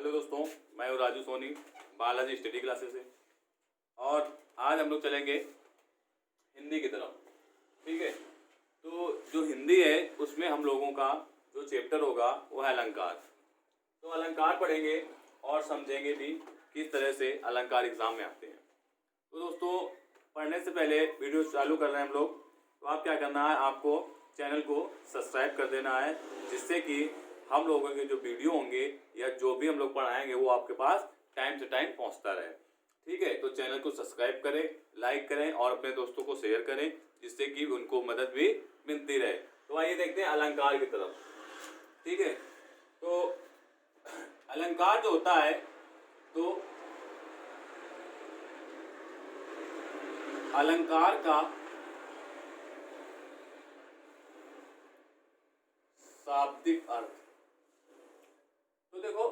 Hello दोस्तों, मैं हूँ राजू सोनी, बालाजी स्टडी क्लासेस से। और आज हम लोग चलेंगे हिंदी की तरफ। ठीक है, तो जो हिंदी है उसमें हम लोगों का जो चैप्टर होगा वो है अलंकार। तो अलंकार पढ़ेंगे और समझेंगे भी किस तरह से अलंकार एग्जाम में आते हैं। तो दोस्तों, पढ़ने से पहले वीडियो चालू कर रहे हैं हम लोग, तो आप क्या करना है, आपको चैनल को सब्सक्राइब कर देना है, जिससे कि हम लोगों के जो वीडियो होंगे या जो भी हम लोग पढ़ाएंगे वो आपके पास टाइम से टाइम पहुंचता रहे। ठीक है, तो चैनल को सब्सक्राइब करें, लाइक करें और अपने दोस्तों को शेयर करें, जिससे कि उनको मदद भी मिलती रहे। तो आइए देखते हैं अलंकार की तरफ। ठीक है, तो अलंकार जो होता है, तो अलंकार का शाब्दिक अर्थ, तो देखो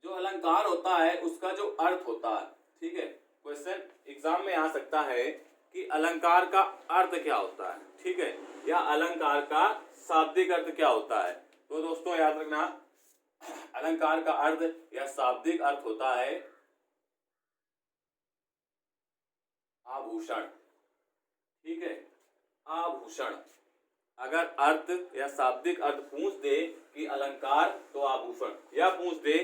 जो अलंकार होता है उसका जो अर्थ होता है, ठीक है, क्वेश्चन एग्जाम में आ सकता है कि अलंकार का अर्थ क्या होता है, ठीक है, या अलंकार का शाब्दिक अर्थ क्या होता है। तो दोस्तों याद रखना, अलंकार का अर्थ या शाब्दिक अर्थ होता है आभूषण। ठीक है, आभूषण। अगर अर्थ या शाब्दिक अर्थ पूछ दे कि अलंकार तो आभूषण, या पूछ दे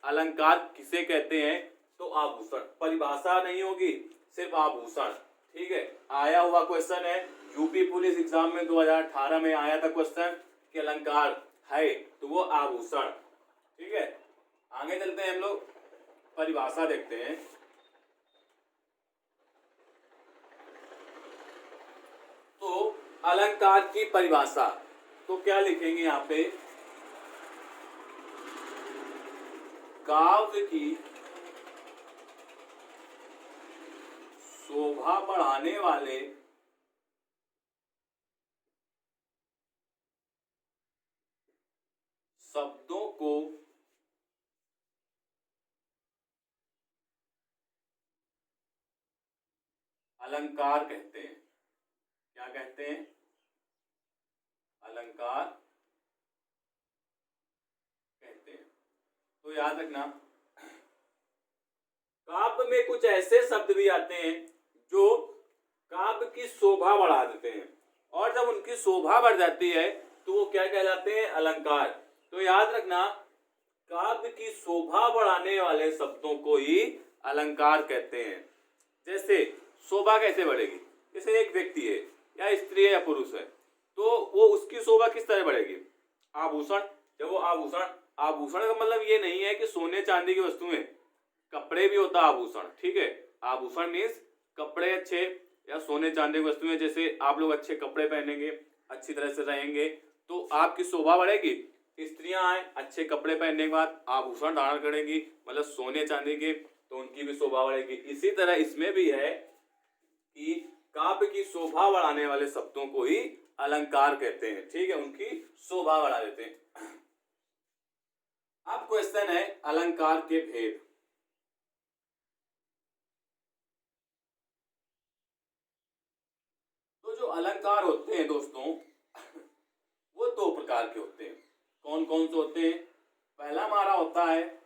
अलंकार किसे कहते हैं तो आभूषण, परिभाषा नहीं होगी, सिर्फ आभूषण। ठीक है, आया हुआ क्वेश्चन है, यूपी पुलिस एग्जाम में 2018 में आया था क्वेश्चन कि अलंकार है तो वो आभूषण। ठीक है, आगे चलते हैं, हम लोग परिभाषा देखते हैं। तो अलंकार की परिभाषा, तो क्या लिखेंगे यहाँ पे, काव्य की शोभा बढ़ाने वाले शब्दों को अलंकार कहते हैं। क्या कहते हैं? अलंकार कहते हैं। तो याद रखना, काव्य में कुछ ऐसे शब्द भी आते हैं जो काव्य की शोभा बढ़ा देते हैं, और जब उनकी शोभा बढ़ जाती है तो वो क्या कहलाते हैं? अलंकार। तो याद रखना, काव्य की शोभा बढ़ाने वाले शब्दों को ही अलंकार कहते हैं। जैसे शोभा कैसे बढ़ेगी? जैसे एक व्यक्ति है या स्त्री है या पुरुष है, तो वो उसकी शोभा किस तरह बढ़ेगी? आभूषण। जब वो आभूषण, आभूषण का मतलब ये नहीं है कि सोने चांदी की वस्तुएं, कपड़े भी होता है आभूषण। ठीक है, आभूषण मीन्स कपड़े अच्छे या सोने चांदी की वस्तुएं। जैसे आप लोग अच्छे कपड़े पहनेंगे, अच्छी तरह से रहेंगे तो आपकी शोभा बढ़ेगी। स्त्रियां आए अच्छे कपड़े पहनने के बाद आभूषण धारण करेंगी, मतलब सोने चांदी के, तो उनकी भी शोभा बढ़ेगी। इसी तरह इसमें भी है कि काव्य की शोभा बढ़ाने वाले शब्दों को ही अलंकार कहते हैं। ठीक है, उनकी शोभा बढ़ा देते हैं। अब क्वेश्चन है अलंकार के भेद। तो जो अलंकार होते हैं दोस्तों, वो दो प्रकार के होते हैं। कौन कौन से होते हैं? पहला हमारा होता है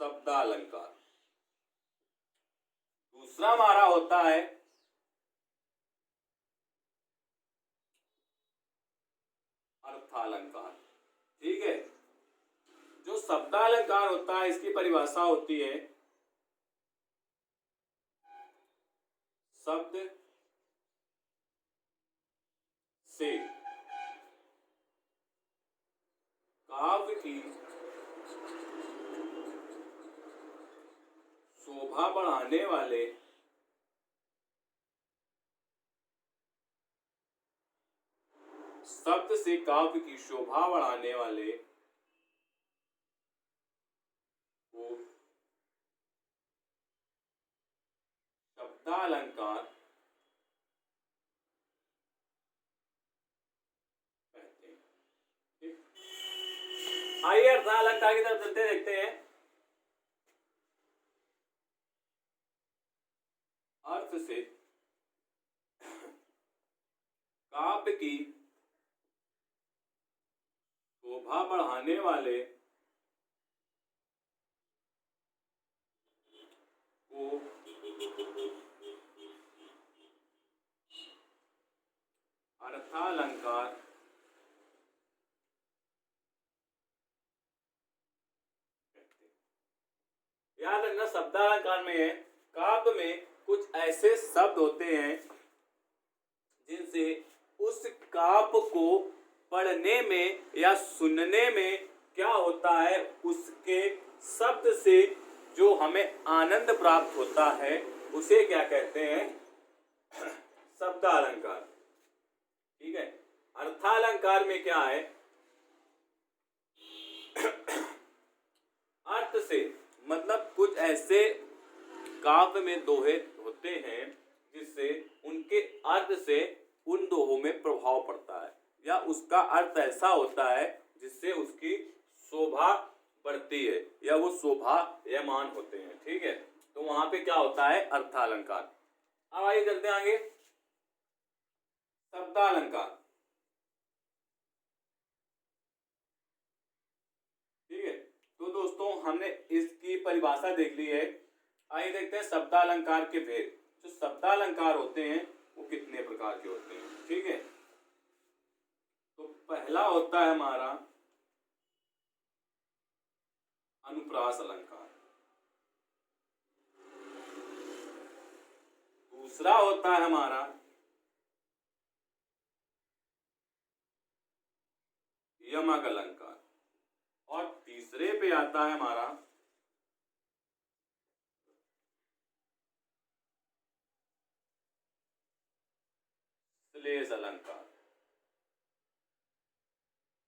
शब्दालंकार, दूसरा हमारा होता है अर्थालंकार। ठीक है, जो शब्दालंकार होता है इसकी परिभाषा होती है शब्द से काव्य की शोभा बढ़ाने वाले शब्द से काव्य की शोभा बढ़ाने वाले को शब्दालंकार कहते हैं। ठीक? आइए अर्थालंकार की तरफ चलते देखते हैं। अर्थ से काव्य की शोभा बढ़ाने वाले को अर्थालंकार कहते हैं। याद रखना शब्दालंकार में काव्य में कुछ ऐसे शब्द होते हैं जिनसे उस काव्य को पढ़ने में या सुनने में क्या होता है, उसके शब्द से जो हमें आनंद प्राप्त होता है उसे क्या कहते हैं, शब्दालंकार। ठीक है। अर्थालंकार में क्या है, अर्थ से मतलब कुछ ऐसे काव्य में दोहे होते हैं जिससे उनके अर्थ से उन दोहों में प्रभाव पड़ता है या उसका अर्थ ऐसा होता है जिससे उसकी शोभा बढ़ती है या वो शोभायमान होते हैं। ठीक है, तो वहां पे क्या होता है, अर्थालंकार। अब आइए चलते हैं आगे, शब्दालंकार। ठीक है, तो दोस्तों हमने इसकी परिभाषा देख ली है। आइए देखते हैं शब्दालंकार के भेद। जो शब्दालंकार होते हैं वो कितने प्रकार के होते हैं। ठीक है, तो पहला होता है हमारा अनुप्रास अलंकार, दूसरा होता है हमारा यमक अलंकार और तीसरे पे आता है हमारा श्लेष अलंकार।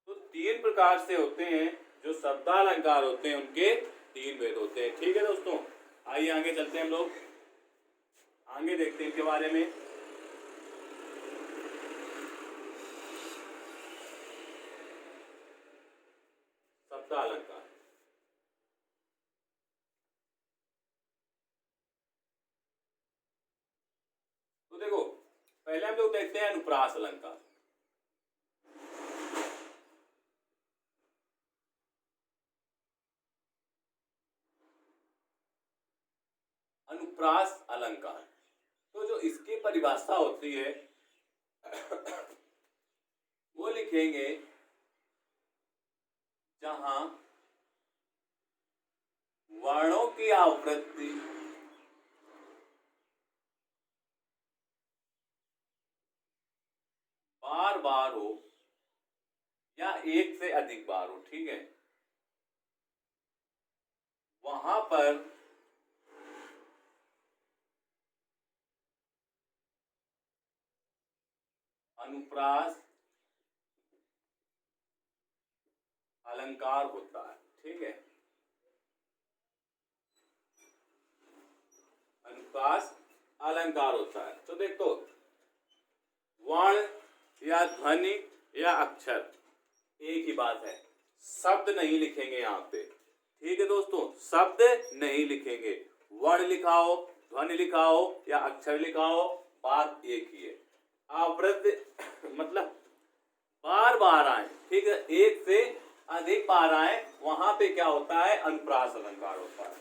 तो तीन प्रकार से होते हैं जो शब्दालंकार होते हैं, उनके तीन भेद होते हैं। ठीक है दोस्तों, आइए आगे चलते हैं, हम लोग आगे देखते हैं इनके बारे में। शब्दालंकार, तो देखो पहले हम लोग देखते हैं अनुप्रास अलंकार। अनुप्रास अलंकार, तो जो इसकी परिभाषा होती है वो लिखेंगे जहां वर्णों की आवृत्ति बार बार हो या एक से अधिक बार हो। ठीक है, वहां पर अनुप्रास अलंकार होता है। ठीक है, अनुप्रास अलंकार होता है। तो देखो वर्ण या ध्वनि या अक्षर एक ही बात है, शब्द नहीं लिखेंगे यहाँ पे। ठीक है दोस्तों, शब्द नहीं लिखेंगे, वर्ण लिखाओ, ध्वनि लिखाओ या अक्षर लिखाओ, बात एक ही है। आवृत्ति मतलब बार बार आए। ठीक है, एक से अधिक बार आए, वहां पे क्या होता है, अनुप्रास अलंकार होता है।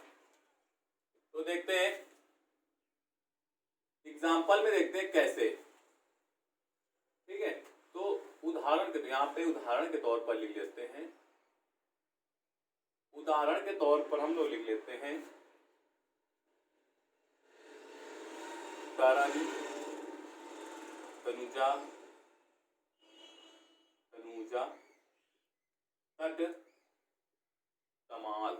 तो देखते हैं एग्जाम्पल में, देखते हैं कैसे। ठीक है, तो उदाहरण के यहाँ पे उदाहरण के तौर पर लिख लेते हैं। उदाहरण के तौर पर हम लोग लिख लेते हैं तरन, तनुजा, तनुजा, तट, तमाल,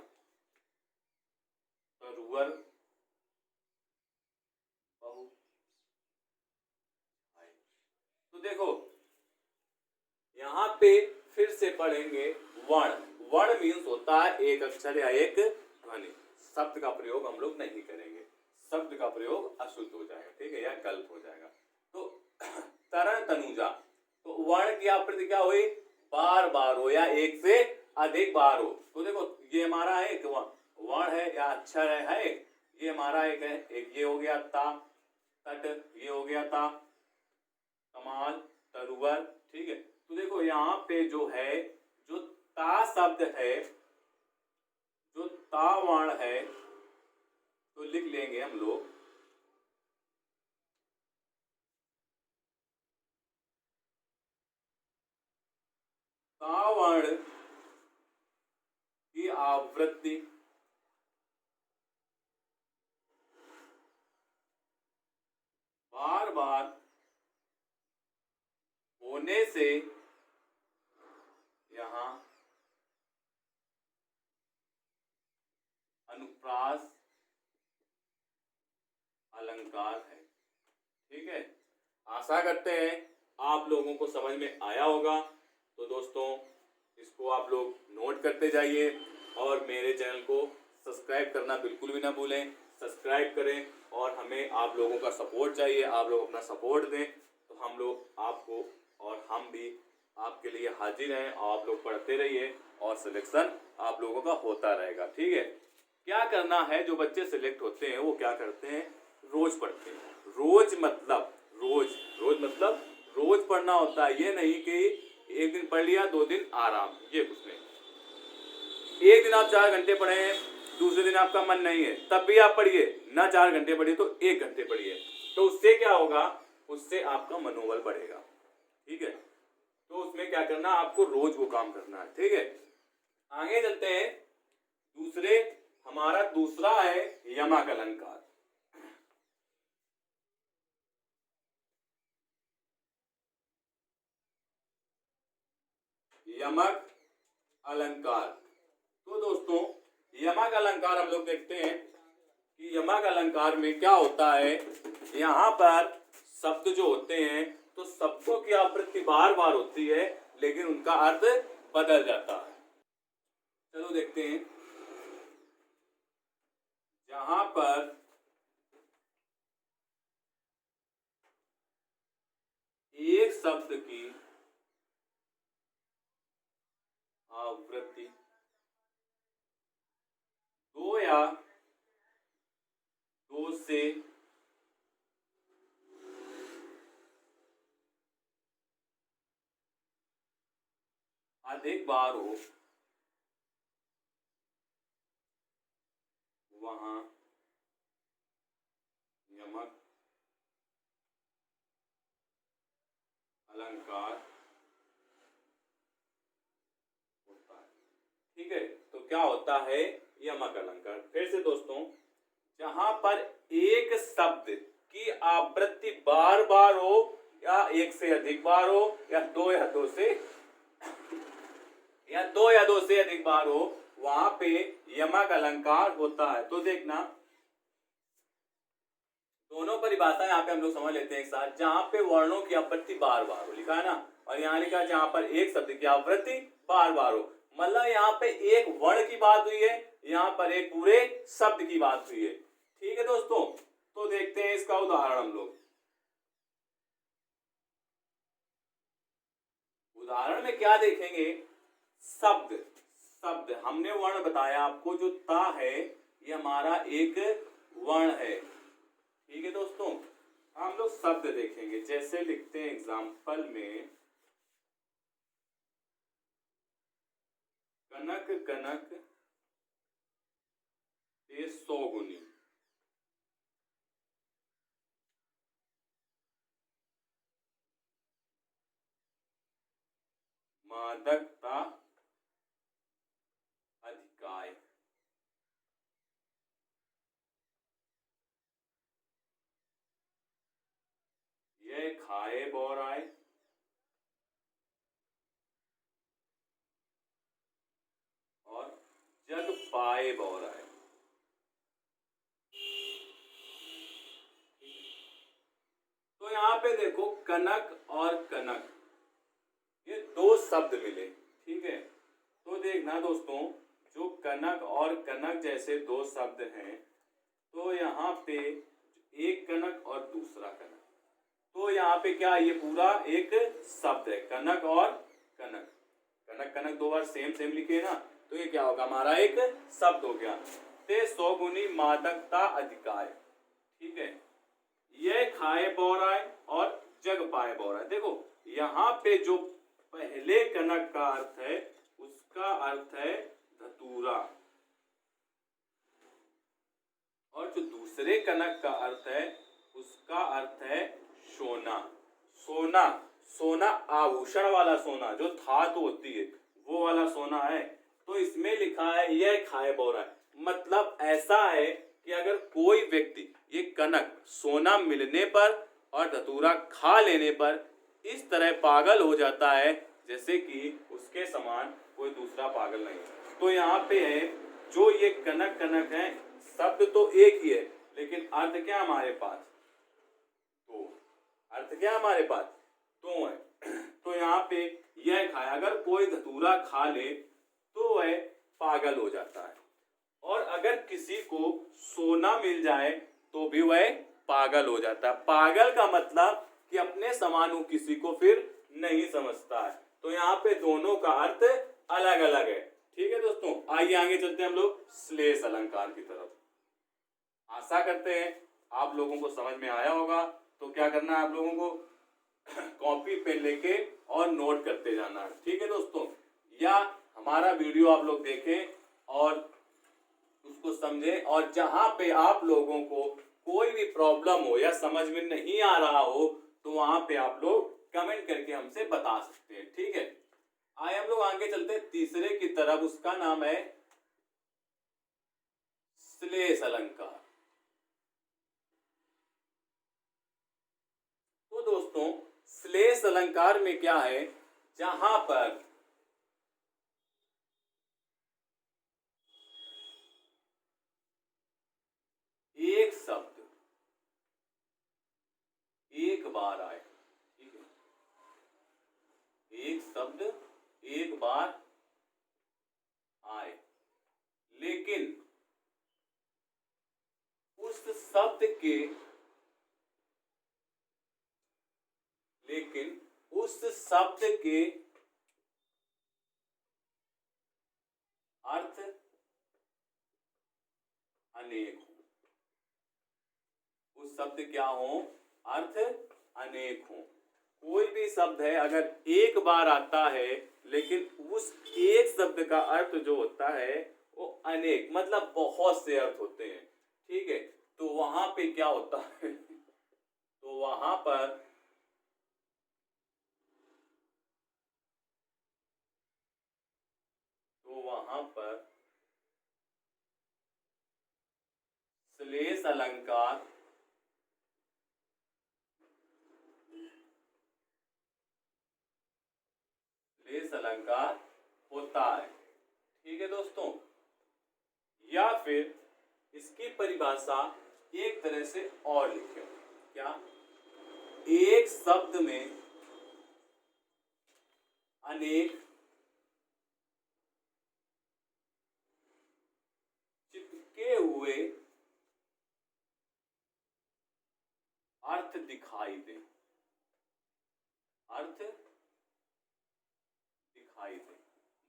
तरुवर, बहु। तो देखो यहाँ पे फिर से पढ़ेंगे वर्ण। वर्ण मीन्स होता है एक अक्षर या एक ध्वनि। शब्द का प्रयोग हम लोग नहीं करेंगे, शब्द का प्रयोग अशुद्ध हो जाएगा। ठीक है, या गलत हो जाएगा। तो तरन तनुजा, तो वर्ण की आवृत्ति क्या हुई, बार बार हो या एक से अधिक बार हो। तो देखो ये हमारा एक वर्ण है या अक्षर है एक, ये हमारा एक है, एक ये हो गया ता, तट ये हो गया ता, तमाल, तरुवर। ठीक है, तो देखो यहाँ पे जो है, जो ता शब्द है, जो ता वर्ण है, तो लिख लेंगे हम लोग ता वर्ण की आवृत्ति बार बार होने से यहाँ अनुप्रास अलंकार है। ठीक है, आशा करते हैं आप लोगों को समझ में आया होगा। तो दोस्तों, इसको आप लोग नोट करते जाइए और मेरे चैनल को सब्सक्राइब करना बिल्कुल भी ना भूलें। सब्सक्राइब करें और हमें आप लोगों का सपोर्ट चाहिए। आप लोग अपना सपोर्ट दें तो हम लोग आपको और हम भी आपके लिए हाजिर हैं। आप लोग पढ़ते रहिए और सिलेक्शन आप लोगों का होता रहेगा। ठीक है, क्या करना है, जो बच्चे सिलेक्ट होते हैं वो क्या करते हैं, रोज पढ़ते हैं। रोज मतलब रोज पढ़ना होता है। ये नहीं कि एक दिन पढ़ लिया 2 दिन आराम, ये कुछ नहीं। एक दिन आप 4 घंटे पढ़े, दूसरे दिन आपका मन नहीं है, तब भी आप पढ़िए ना। 4 घंटे पढ़िए तो 1 घंटे पढ़िए, तो उससे क्या होगा, उससे आपका मनोबल बढ़ेगा। ठीक है, तो उसमें क्या करना, आपको रोज वो काम करना है। ठीक है, आगे चलते हैं। हमारा दूसरा है यमक अलंकार। यमक अलंकार, तो दोस्तों यमक अलंकार हम लोग देखते हैं कि यमक अलंकार में क्या होता है। यहाँ पर शब्द जो होते हैं, तो शब्दों की आवृत्ति बार बार होती है, लेकिन उनका अर्थ बदल जाता है। चलो देखते हैं। जहां पर एक शब्द की आवृत्ति 2 या 2 से अधिक बार हो, वहां यमक अलंकार होता है। ठीक है, तो क्या होता है यमक अलंकार। फिर से दोस्तों, जहां पर एक शब्द की आवृत्ति बार बार हो, या 1 से अधिक बार हो, या 2 या 2 से अधिक बार हो, वहां पे यमक अलंकार होता है। तो देखना, दोनों परिभाषा यहाँ पे हम लोग समझ लेते हैं एक साथ। जहां पे वर्णों की आवृत्ति बार बार हो, लिखा है ना, और यहाँ लिखा है जहां पर एक शब्द की आवृत्ति बार बार हो, मतलब यहाँ पे एक वर्ण की बात हुई है, यहाँ पर एक पूरे शब्द की बात हुई है। ठीक है दोस्तों, तो देखते हैं इसका उदाहरण हम लोग। उदाहरण में क्या देखेंगे, शब्द हमने वर्ण बताया आपको, जो ता है ये हमारा एक वर्ण है। ठीक है दोस्तों, हम लोग शब्द देखेंगे। जैसे लिखते हैं एग्जाम्पल में, कनक कनक ते 100 गुनी। मादकता अधिकाय। यह खाए बोराय, और जग पाए बोराय। तो यहाँ पे देखो, कनक और कनक, ये 2 शब्द मिले। ठीक है, तो देखना दोस्तों, जो कनक और कनक जैसे 2 शब्द हैं, तो यहाँ पे एक कनक और दूसरा कनक, तो यहाँ पे क्या, ये पूरा एक शब्द है, कनक और कनक। कनक कनक 2 बार सेम लिखे ना, तो ये क्या होगा, हमारा एक शब्द हो गया। ते 100 गुनी मादकता अधिकाय। ठीक है, ये खाए बोराय और जग पाए बोराय। देखो यहाँ पे जो पहले कनक का अर्थ है, उस उसका अर्थ है धतूरा। और जो दूसरे कनक का अर्थ है उसका अर्थ है सोना। सोना, सोना आभूषण वाला सोना, जो धातु होती है वो वाला सोना है। तो इसमें लिखा है यह खाए बोरा है, मतलब ऐसा है कि अगर कोई व्यक्ति ये कनक सोना मिलने पर और धतूरा खा लेने पर इस तरह पागल हो जाता है जैसे कि उसके समान कोई दूसरा पागल नहीं। तो यहाँ पे है जो ये कनक कनक है, शब्द तो एक ही है लेकिन अर्थ क्या हमारे पास दो। अर्थ क्या हमारे पास दो है। तो यहाँ पे यह खाए, अगर कोई धतूरा खा ले तो वह पागल हो जाता है, और अगर किसी को सोना मिल जाए तो भी वह पागल हो जाता है। पागल का मतलब कि अपने समान किसी को फिर नहीं समझता है। तो यहाँ पे दोनों का अर्थ अलग अलग है। ठीक है दोस्तों, आइए आगे चलते हैं हम लोग श्लेष अलंकार की तरफ। आशा करते हैं आप लोगों को समझ में आया होगा। तो क्या करना है आप लोगों को, कॉपी पेन लेके और नोट करते जाना है। ठीक है दोस्तों, या हमारा वीडियो आप लोग देखें और उसको समझें, और जहां पे आप लोगों को कोई भी प्रॉब्लम हो या समझ में नहीं आ रहा हो तो वहां पे आप लोग कमेंट करके हमसे बता सकते हैं। ठीक है, आइए हम लोग आगे चलते हैं तीसरे की तरफ। उसका नाम है श्लेष अलंकार। तो दोस्तों श्लेष अलंकार में क्या है, जहां पर एक शब्द एक बार आए, ठीक है, एक शब्द एक बार आए, लेकिन उस शब्द के अर्थ अनेक हो। उस शब्द क्या हो, अर्थ अनेक हो। कोई भी शब्द है अगर एक बार आता है लेकिन उस एक शब्द का अर्थ जो होता है वो अनेक, मतलब बहुत से अर्थ होते हैं। ठीक है, तो वहां पे क्या होता है तो वहां पर श्लेष अलंकार होता है। ठीक है दोस्तों, या फिर इसकी परिभाषा एक तरह से और लिखे, क्या, एक शब्द में अनेक चिपके हुए अर्थ दिखाई दे, अर्थ दिखाई दे,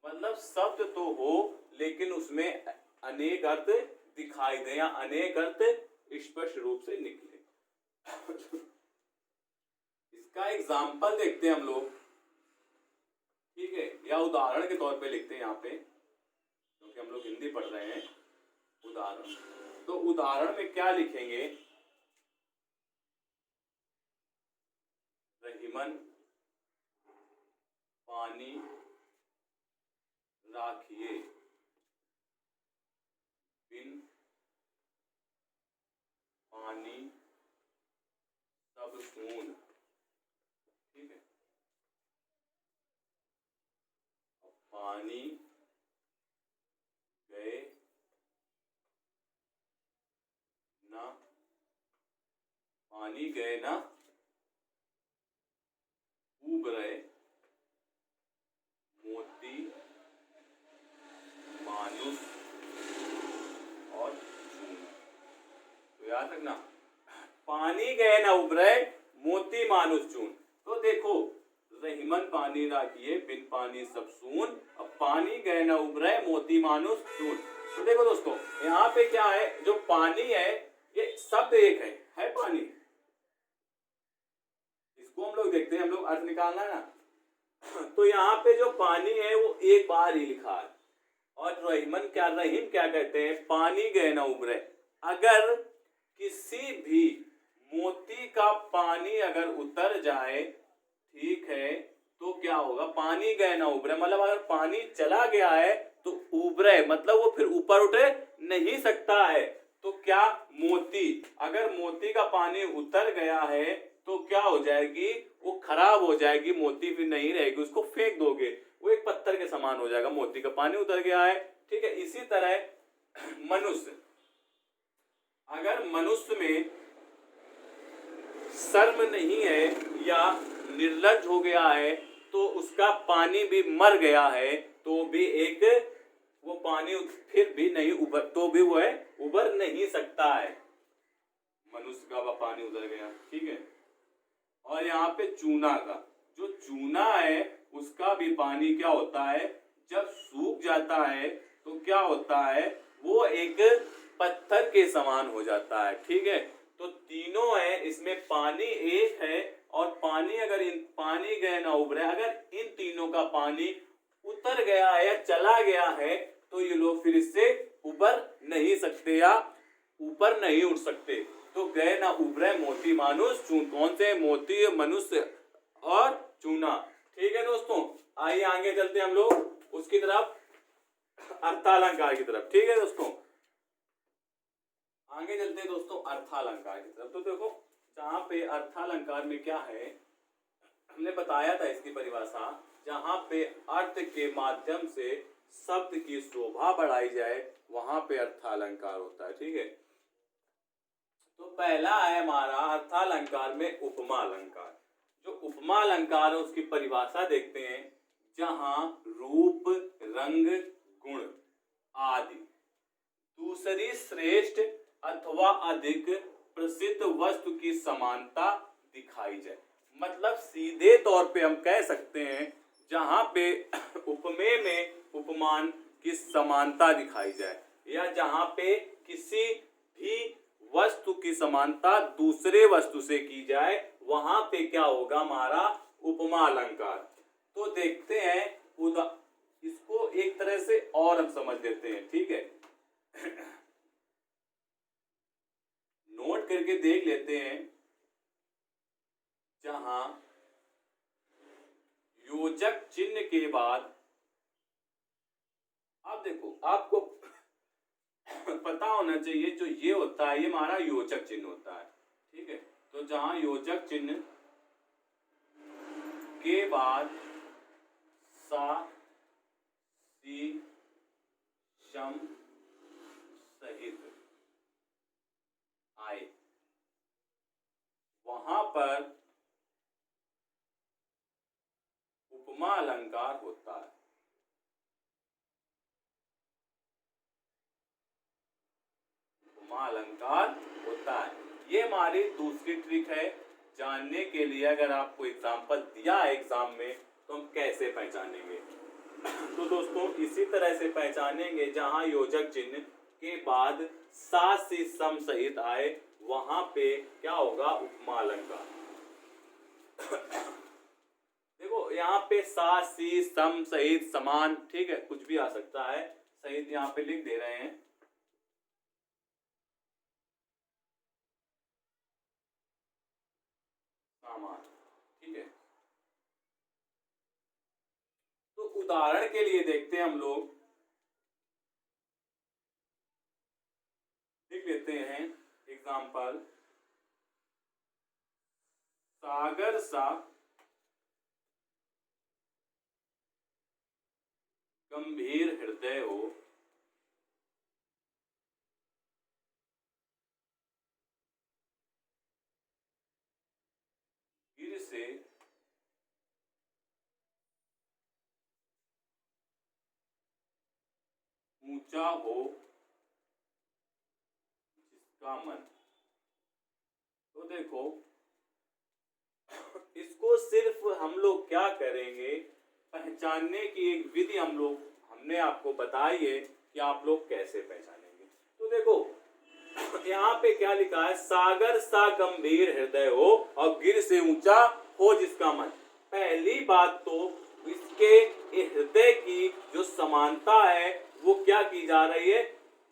मतलब शब्द तो हो लेकिन उसमें अनेक अर्थ दिखाई दे या अनेक अर्थ स्पष्ट रूप से निकले। इसका एग्जाम्पल देखते हैं हम लोग, ठीक है, या उदाहरण के तौर पे लिखते हैं यहाँ पे, क्योंकि हम लोग हिंदी पढ़ रहे हैं। उदाहरण, तो उदाहरण में क्या लिखेंगे, रहीमन पानी राखिए बिन पानी सब सून। ठीक है, पानी गए ना, पानी गए ना उबरे मोती मानुष और चून। तो याद रखना, पानी गए ना उबरे मोती मानुष चून। तो देखो, रहीमन पानी राखिए बिन पानी सब सून, अब पानी गए ना उबरे मोती मानुष चून। तो देखो दोस्तों, यहाँ पे क्या है, जो पानी है ये शब्द एक है पानी। इसको हम लोग देखते हैं, हम लोग अर्थ निकालना है ना। तो यहाँ पे जो पानी है वो एक बार ही लिखा है। और रहीम क्या कहते हैं, पानी गए ना उबरे। अगर किसी भी मोती का पानी अगर उतर जाए, ठीक है, तो क्या होगा, पानी गए ना उबरे, मतलब अगर पानी चला गया है तो उबरे मतलब वो फिर ऊपर उठ नहीं सकता है। तो क्या, मोती, अगर मोती का पानी उतर गया है तो क्या हो जाएगी, वो खराब हो जाएगी, मोती फिर नहीं रहेगी, उसको फेंक दोगे, वो एक पत्थर के समान हो जाएगा, मोती का पानी उतर गया है। ठीक है, इसी तरह मनुष्य, अगर मनुष्य में शर्म नहीं है या निर्लज्ज हो गया है तो उसका पानी भी मर गया है, तो भी एक, वो पानी फिर भी नहीं उबर, तो भी वो है उबर नहीं सकता है, मनुष्य का वह पानी उतर गया। ठीक है, और यहाँ पे चूना का, जो चूना है उसका भी पानी क्या होता है, जब सूख जाता है तो क्या होता है, वो एक पत्थर के समान हो जाता है। ठीक है, तो तीनों है, इसमें पानी एक है, और पानी अगर इन पानी गए ना उभरे, अगर इन तीनों का पानी उतर गया है या चला गया है तो ये लोग फिर इससे उबर नहीं सकते या ऊपर नहीं उठ सकते। तो गए ना उभरे मोती मानुष चून, कौन से, मोती, मनुष्य और चूना। ठीक है दोस्तों, आइए आगे चलते हम लोग उसकी तरफ, अर्थालंकार की तरफ। ठीक है दोस्तों, आगे चलते हैं दोस्तों अर्थालंकार की तरफ। तो देखो, जहाँ पे अर्थालंकार में क्या है, हमने बताया था इसकी परिभाषा, जहाँ पे अर्थ के माध्यम से शब्द की शोभा बढ़ाई जाए वहां पे अर्थालंकार होता है। ठीक है, तो पहला है हमारा अर्थालंकार में उपमा अलंकार। जो उपमा अलंकार है उसकी परिभाषा देखते हैं, जहां रूप, रंग, गुण आदि दूसरी श्रेष्ठ अथवा अधिक प्रसिद्ध वस्तु की समानता दिखाई जाए। मतलब सीधे तौर पे हम कह सकते हैं, जहां पे उपमेय में उपमान की समानता दिखाई जाए, या जहां पे किसी भी वस्तु की समानता दूसरे वस्तु से की जाए, वहां पे क्या होगा, हमारा उपमा अलंकार। तो देखते हैं, इसको एक तरह से और हम समझ लेते हैं। ठीक है, नोट करके देख लेते हैं, जहां योजक चिन्ह के बाद, अब देखो आपको पता होना चाहिए, जो ये होता है ये हमारा योजक चिन्ह होता है। ठीक है, तो जहां योजक चिन्ह के बाद सा, सी, शम सहित आए, वहां पर उपमा अलंकार होता है। उपमा अलंकार होता है। ये हमारी दूसरी ट्रिक है जानने के लिए, अगर आपको एग्जाम्पल दिया है एग्जाम में तो हम कैसे पहचानेंगे। तो दोस्तों इसी तरह से पहचानेंगे, जहां योजक चिन्ह के बाद सा, सी, सम सहित आए, वहां पे क्या होगा, उपमा अलंकार। देखो यहाँ पे सा, सी, सम सहित, समान, ठीक है, कुछ भी आ सकता है, सहित यहाँ पे लिख दे रहे हैं। सामान, ठीक है। तो उदाहरण के लिए देखते हैं हम लोग, लिख लेते हैं एग्जाम्पल, सागर सा गंभीर हृदय हो, गिर से ऊंचा हो जिसका मन। तो देखो इसको सिर्फ हम लोग क्या करेंगे, पहचानने की एक विधि हमने आपको बताई है कि आप लोग कैसे पहचानेंगे। तो देखो यहाँ पे क्या लिखा है, सागर सा गंभीर हृदय हो और गिर से ऊंचा हो जिसका मन। पहली बात तो इस उसके हृदय की जो समानता है वो क्या की जा रही है,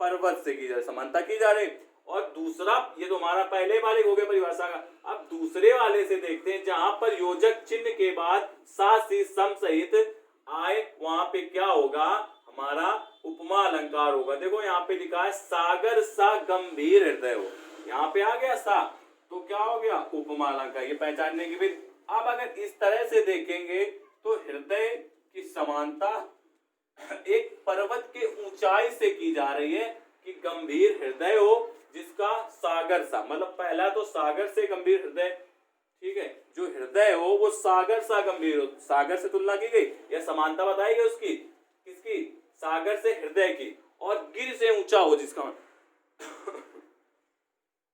पर्वत से की जा रही है, समानता की जा रही है। और दूसरा, ये तो हमारा पहले वाले हो गया परिभाषा का। अब दूसरे वाले से देखते हैं, जहां पर योजक चिन्ह के बाद सा सी सम सहित आए, वहां पे क्या होगा, हमारा उपमा अलंकार होगा। देखो यहाँ पे लिखा है सागर सा गंभीर हृदय हो, यहाँ पे आ गया सा, तो क्या हो गया, उपमा अलंकार। ये पहचानने की विधि। अब अगर इस तरह से देखेंगे तो हृदय की समानता एक पर्वत के ऊंचाई से की जा रही है कि गंभीर हृदय हो जिसका सागर सा, मतलब पहला तो सागर से गंभीर हृदय, ठीक है, जो हृदय हो वो सागर सा गंभीर हो, सागर से तुलना की गई, यह समानता बताई गई उसकी, किसकी, सागर से हृदय की, और गिर से ऊंचा हो जिसका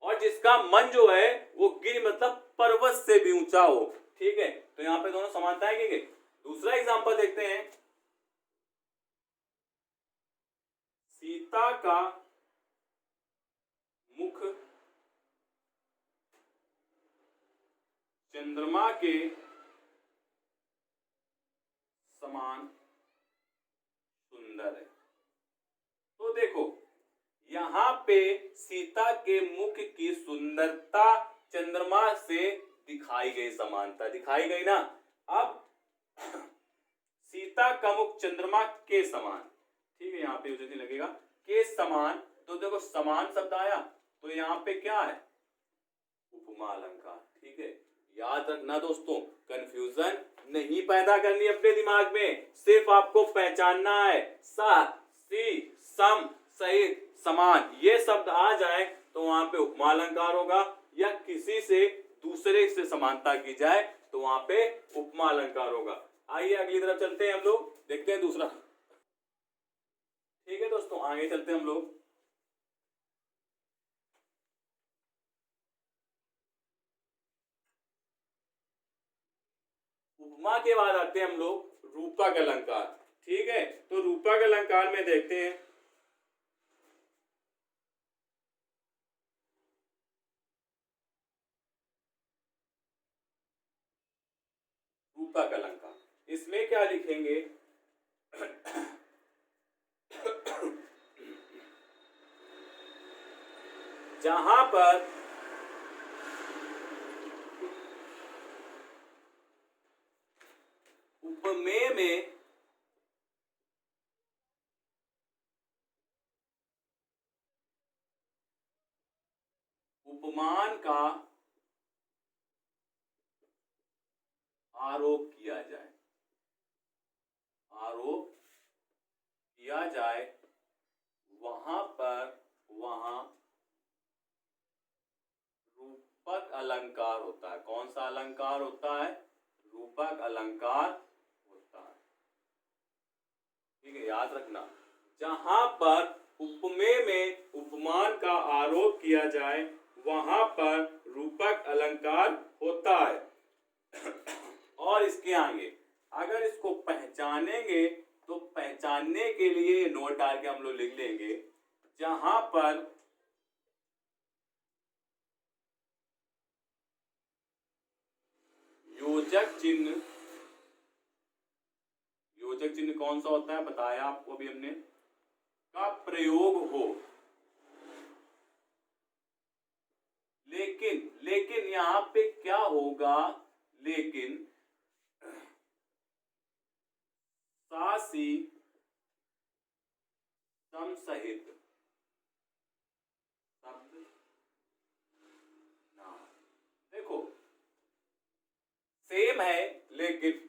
और जिसका मन जो है वो गिर मतलब पर्वत से भी ऊंचा हो, ठीक है। तो यहाँ पे दोनों समानताएं की गई। दूसरा एग्जांपल देखते हैं, सीता का मुख चंद्रमा के समान सुंदर है। तो देखो यहाँ पे सीता के मुख की सुंदरता चंद्रमा से दिखाई गई, समानता दिखाई गई ना। अब सीता का मुख चंद्रमा के समान, ठीक है, यहाँ पे उसे नहीं लगेगा, के समान, तो देखो समान शब्द आया तो यहाँ पे क्या है, उपमा अलंकार, ठीक है। याद रखना दोस्तों, कंफ्यूजन नहीं पैदा करनी अपने दिमाग में, सिर्फ आपको पहचानना है सा सी सम सहित समान, ये शब्द आ जाए तो वहां पे उपमा अलंकार होगा, या किसी से दूसरे से समानता की जाए तो वहां पे उपमा अलंकार होगा। आइए अगली तरफ चलते हैं, हम लोग देखते हैं दूसरा, ठीक है दोस्तों, आगे चलते हैं हम लोग। उपमा के बाद आते हैं हम लोग रूपक अलंकार, ठीक है। तो रूपक अलंकार में देखते हैं, रूपक अलंकार, इसमें क्या लिखेंगे जहां पर उपमेय में उपमान का आरोप किया जाए, आरोप किया जाए, वहां पर वहां रूपक अलंकार होता है। कौन सा अलंकार होता है, रूपक अलंकार होता है, ठीक है, याद रखना। जहां पर उपमेय में उपमान का आरोप किया जाए वहां पर रूपक अलंकार होता है। और इसके आगे अगर इसको पहचानेंगे तो पहचानने के लिए नोट डाल के हम लोग लिख लेंगे, जहां पर योजक चिन्ह, योजक चिन्ह कौन सा होता है बताया आपको अभी हमने, का प्रयोग हो, लेकिन यहां पे क्या होगा, लेकिन सासी सम सहित शब्द ना, देखो सेम है, लेकिन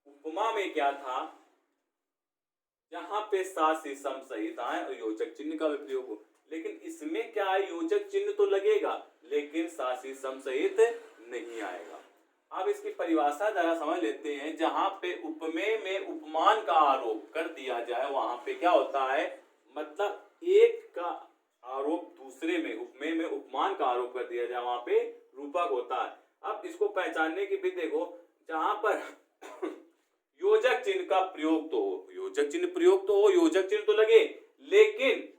उपमा में क्या था, जहां पे सासी सम सहित आए और योजक चिन्ह का भी प्रयोग हो, लेकिन इसमें क्या है, योजक चिन्ह तो लगेगा लेकिन सासी सम सहित नहीं आएगा। अब इसकी परिभाषा जरा समझ लेते हैं, जहां पे उपमेय में उपमान का आरोप कर दिया जाए वहां पे क्या होता है, मतलब एक का आरोप दूसरे में, उपमेय में उपमान का आरोप कर दिया जाए वहां पे रूपक होता है। अब इसको पहचानने की भी देखो, जहां पर योजक चिन्ह का प्रयोग तो हो, योजक चिन्ह प्रयोग तो हो, योजक चिन्ह तो लगे, लेकिन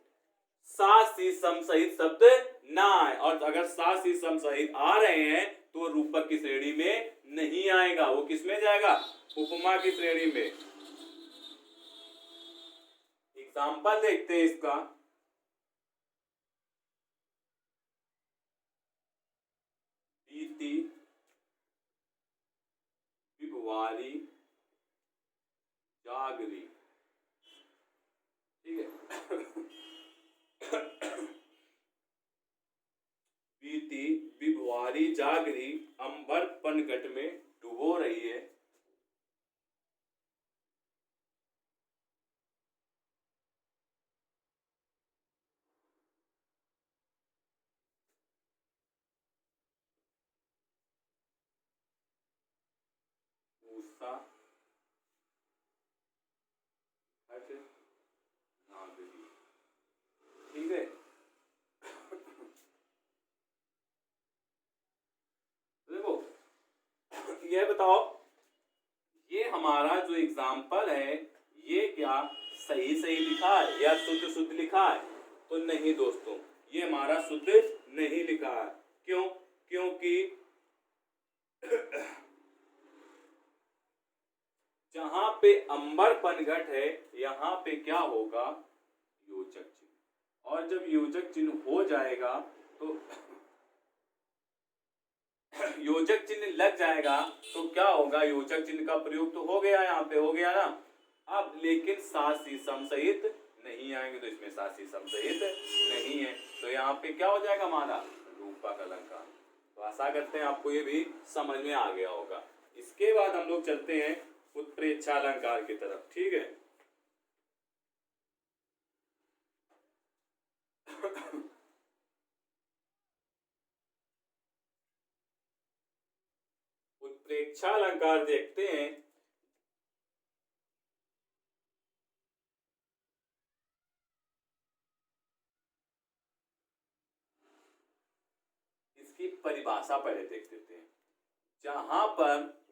सा सी सम सहित शब्द ना आए, और अगर सा सी सम सहित आ रहे हैं तो रूपक की श्रेणी में नहीं आएगा। वो किस में जाएगा? उपमा की श्रेणी में। एग्जाम्पल देखते हैं इसका। बीती, बिबवारी, जागरी। ठीक है। बीती, बिबवारी, जागरी अंबर पनघट में डुबो रही है। मूसा, घट, नागरी। ठीक है। देखो, ये बताओ, ये हमारा जो एग्जाम्पल है ये क्या सही सही लिखा है या शुद्ध शुद्ध लिखा है? तो नहीं दोस्तों, ये हमारा शुद्ध नहीं लिखा है। क्यों? क्योंकि जहां पे अंबर पनघट है यहां पे क्या होगा? योजक चिन्ह। और जब योजक चिन्ह हो जाएगा तो योजक चिन्ह लग जाएगा तो क्या होगा? योजक चिन्ह का प्रयोग तो हो गया, यहाँ पे हो गया ना। अब लेकिन सासी सम सहित नहीं आएंगे, तो इसमें सासी सम सहित नहीं है, तो यहाँ पे क्या हो जाएगा हमारा? रूपक अलंकार। तो आशा करते हैं आपको ये भी समझ में आ गया होगा। इसके बाद हम लोग चलते हैं उत्प्रेक्षा अलंकार की तरफ। ठीक है। उत्प्रेक्षा अलंकार देखते हैं। इसकी परिभाषा पहले देख लेते हैं। जहां पर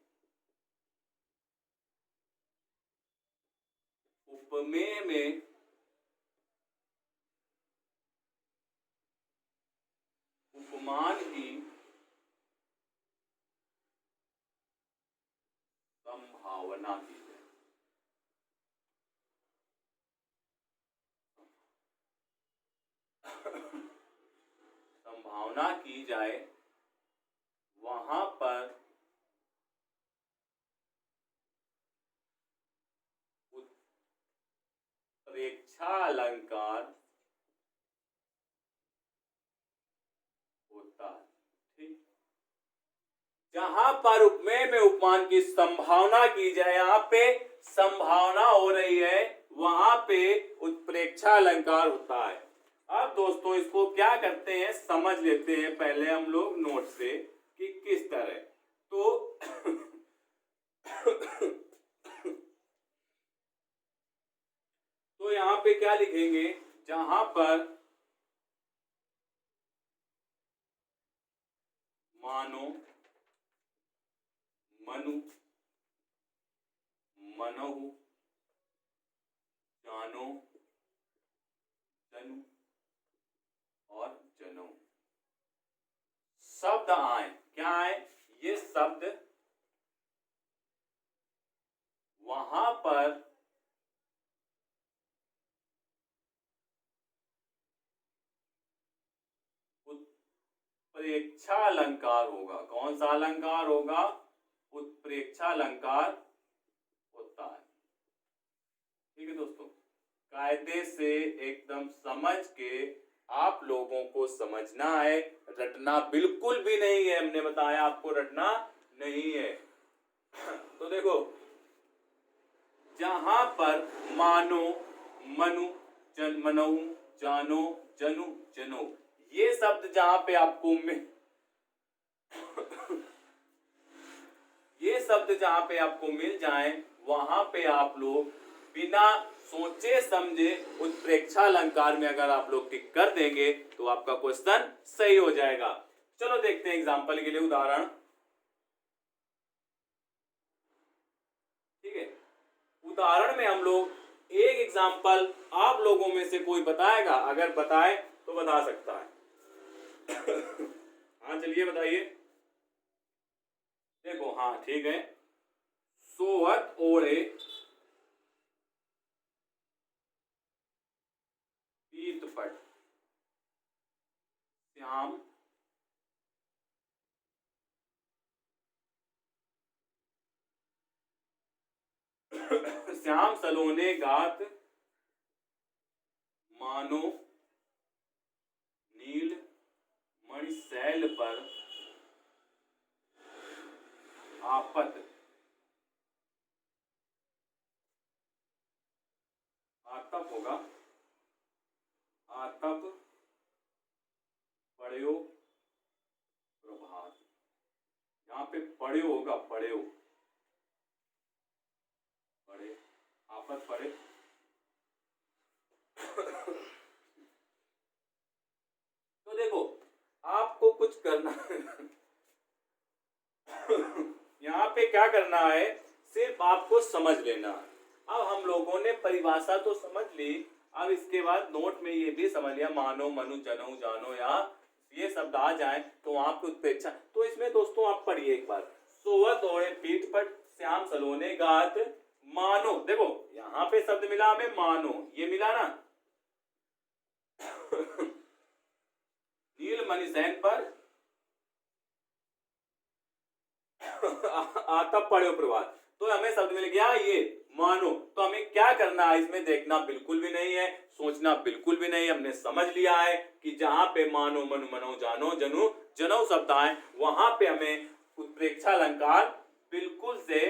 उपमेय में उपमान की संभावना की जाए, संभावना की जाए, वहां पर उत्प्रेक्षा अलंकार होता है। ठीक। जहां पर उपमेय में उपमान की संभावना की जाए, यहाँ पे संभावना हो रही है, वहां पे उत्प्रेक्षा अलंकार होता है। अब दोस्तों इसको क्या करते हैं समझ लेते हैं पहले हम लोग नोट से कि किस तरह। तो तो यहाँ पे क्या लिखेंगे? जहां पर मानो, मनु, मनहु, जानो, जनु और जनो शब्द आए। क्या आए? ये शब्द वहां पर उत्प्रेक्षा अलंकार होगा। कौन सा अलंकार होगा? उत्प्रेक्षा अलंकार होता है। ठीक है दोस्तों, कायदे से एकदम समझ के आप लोगों को समझना है, रटना बिल्कुल भी नहीं है। हमने बताया आपको रटना नहीं है। तो देखो, जहां पर मानो, मनु, मनहु, जानो, जनु, जनो, ये शब्द जहां पे आपको ये शब्द जहां पे आपको मिल जाए, वहां पे आप लोग बिना सोचे समझे उत्प्रेक्षा अलंकार में अगर आप लोग टिक कर देंगे तो आपका क्वेश्चन सही हो जाएगा। चलो देखते हैं एग्जांपल के लिए उदाहरण। ठीक है, उदाहरण में हम लोग एक एग्जांपल आप लोगों में से कोई बताएगा, अगर बताए तो बता सकता है। हाँ चलिए बताइए। देखो, हाँ ठीक है। सोवत ओढ़े पीत पट, श्याम श्याम सलोने गात मानो नील मणिशैल पर आपत। आतप होगा, आतप पड़यो प्रभात। यहाँ पे पड़यो होगा, पड़यो, पड़े, आपत पड़े। तो देखो, आपको कुछ करना यहाँ पे क्या करना है, सिर्फ आपको समझ लेना है। अब हम लोगों ने परिभाषा तो समझ ली, अब इसके बाद नोट में ये भी समझ लिया, मानो मनु जनो जानो, या ये शब्द आ जाए तो आपकी उत्प्रेक्षा। तो इसमें दोस्तों आप पढ़िए एक बार, सोवत ओढ़े पीठ पर श्याम सलोने गात मानो। देखो यहाँ पे शब्द मिला हमें मानो, ये मिला ना नील मणिशैल पर आतप पड़े प्रभात। तो हमें शब्द मिल गया ये मानो। तो हमें क्या करना है, इसमें देखना बिल्कुल भी नहीं है, सोचना बिल्कुल भी नहीं है। हमने समझ लिया है कि जहां पे मानो मनु मनो जानो जनु जनो शब्द आए, वहां पे हमें उत्प्रेक्षा अलंकार बिल्कुल से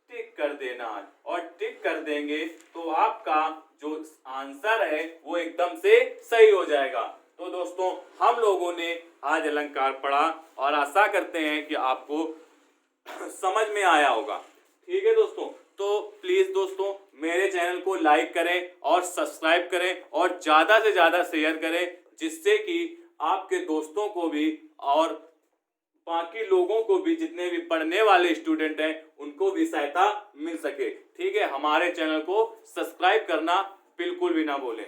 टिक कर देना है, और टिक कर देंगे तो आपका जो आंसर है वो एकदम से सही हो जाएगा। तो दोस्तों, हम लोगों ने आज अलंकार पढ़ा और आशा करते हैं कि आपको समझ में आया होगा। ठीक है दोस्तों, तो प्लीज दोस्तों मेरे चैनल को लाइक करें और सब्सक्राइब करें और ज्यादा से ज्यादा शेयर करें, जिससे कि आपके दोस्तों को भी और बाकी लोगों को भी, जितने भी पढ़ने वाले स्टूडेंट हैं उनको भी सहायता मिल सके। ठीक है, हमारे चैनल को सब्सक्राइब करना बिल्कुल भी ना भूलें।